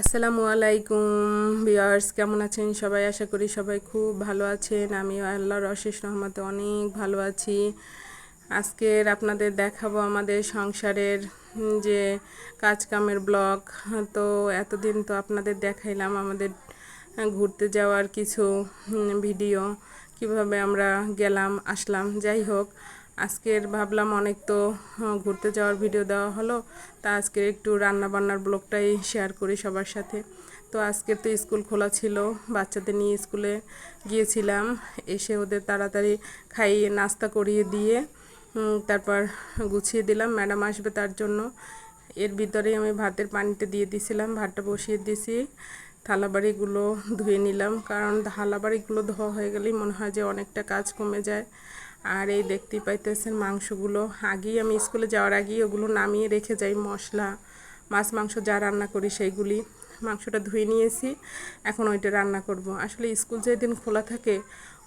আসসালামু আলাইকুম ভিউয়ার্স, কেমন আছেন সবাই? আশা করি সবাই খুব ভালো আছেন। আমিও আল্লাহর অশেষ রহমতে অনেক ভালো আছি। আজকের আপনাদের দেখাবো আমাদের সংসারের যে কাজকামের ব্লগ। তো এতদিন তো আপনাদের দেখাইলাম আমাদের ঘুরতে যাওয়ার কিছু ভিডিও, কিভাবে আমরা গেলাম আসলাম। যাই হোক, আজকের ভাবলাম অনেক তো ঘুরতে যাওয়ার ভিডিও দেওয়া হলো, তা আজকে একটু রান্না বান্নার ব্লগটাই শেয়ার করি সবার সাথে। তো আজকে তো স্কুল খোলা ছিল, বাচ্চাদের নিয়ে স্কুলে গিয়েছিলাম। এসে ওদের তাড়াতাড়ি খাইয়ে নাস্তা করিয়ে দিয়ে তারপর গুছিয়ে দিলাম, ম্যাডাম আসবে তার জন্য। এর ভিতরেই আমি ভাতের পানিতে দিয়ে দিয়েছিলাম, ভাতটা বসিয়ে দিয়েছি। থালাবাড়িগুলো ধুয়ে নিলাম, কারণ থালাবাড়িগুলো ধোয়া হয়ে গেলেই মনে হয় যে অনেকটা কাজ কমে যায়। আর এই দেখতেই পাইতেছেন মাংসগুলো আগেই আমি স্কুলে যাওয়ার আগেই ওগুলো নামিয়ে রেখে যাই। মশলা মাছ মাংস যা রান্না করি সেইগুলি, মাংসটা ধুয়ে নিয়েছি, এখন ওইটা রান্না করব। আসলে স্কুল যেদিন খোলা থাকে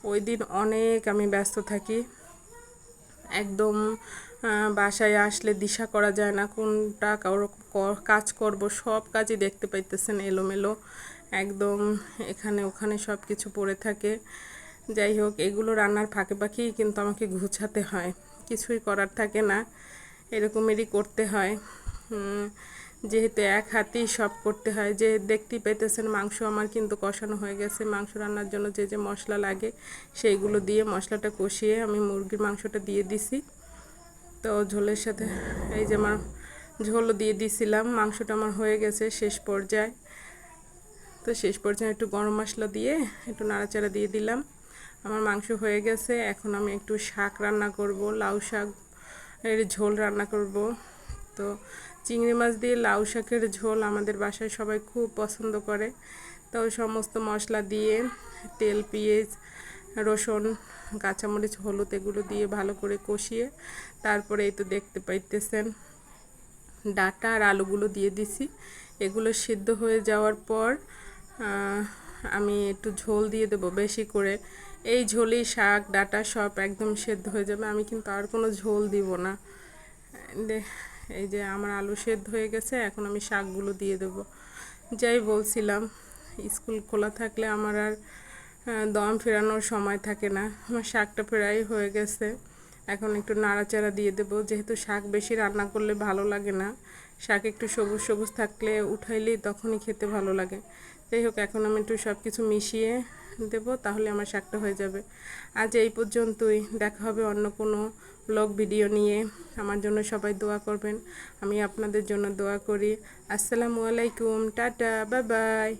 ওই দিন অনেক আমি ব্যস্ত থাকি, একদম বাসায় আসলে দিশা করা যায় না কোনটা কাজ করব। সব কাজই দেখতে পাইতেছেন এলোমেলো, একদম এখানে ওখানে সব কিছু পড়ে থাকে। যাই হোক, এগুলো রান্নার ফাঁকে ফাঁকেই কিন্তু আমাকে গুছাতে হয়, কিছুই করার থাকে না, এরকমেরই করতে হয়। যেহেতু এক হাতেই সব করতে হয়। যে দেখতেই পেতেছেন মাংস আমার কিন্তু কষানো হয়ে গেছে। মাংস রান্নার জন্য যে যে মশলা লাগে সেইগুলো দিয়ে মশলাটা কষিয়ে আমি মুরগির মাংসটা দিয়ে দিছি। তো ঝোলের সাথে এই যে আমার ঝোলও দিয়ে দিছিলাম, মাংসটা আমার হয়ে গেছে শেষ পর্যায়ে। তো শেষ পর্যায়ে একটু গরম মশলা দিয়ে একটু নাড়াচাড়া দিয়ে দিলাম, আমার মাংস হয়ে গেছে। এখন আমি একটু শাক রান্না করব, লাউ শাক এর ঝোল রান্না করব। তো চিংড়ি মাছ দিয়ে লাউ শাকের ঝোল আমাদের বাসায় সবাই খুব পছন্দ করে। তো সমস্ত মশলা দিয়ে তেল, পেঁয়াজ, রসুন, কাঁচামরিচ, হলুদ এগুলো দিয়ে ভালো করে কষিয়ে তারপরে এই তো দেখতে পাইতেছেন ডাঁটা আর আলুগুলো দিয়ে দিছি। এগুলো সিদ্ধ হয়ে যাওয়ার পর আমি একটু ঝোল দিয়ে দেবো বেশি করে। এই ঝোলেই শাক ডাঁটা সব একদম সেদ্ধ হয়ে যাবে, আমি কিন্তু আর কোনো ঝোল দিব না। এই যে আমার আলু সেদ্ধ হয়ে গেছে, এখন আমি শাকগুলো দিয়ে দেব। যাই বলছিলাম, স্কুল খোলা থাকলে আমার আর দম ফেরানোর সময় থাকে না। আমার শাকটা প্রায় হয়ে গেছে, এখন একটু নাড়াচাড়া দিয়ে দেবো। যেহেতু শাক বেশি রান্না করলে ভালো লাগে না, শাক একটু সবুজ সবুজ থাকলে উঠাইলেই তখনই খেতে ভালো লাগে। যাই হোক, এখন আমি একটু সব কিছু মিশিয়ে দেব, তাহলে আমার শাকটা হয়ে যাবে। আজ এই পর্যন্তই, দেখা হবে অন্য কোনো ব্লগ ভিডিও নিয়ে। আমার জন্য সবাই দোয়া করবেন, আমি আপনাদের জন্য দোয়া করি। আসসালামু আলাইকুম, টাটা, বাই বাই।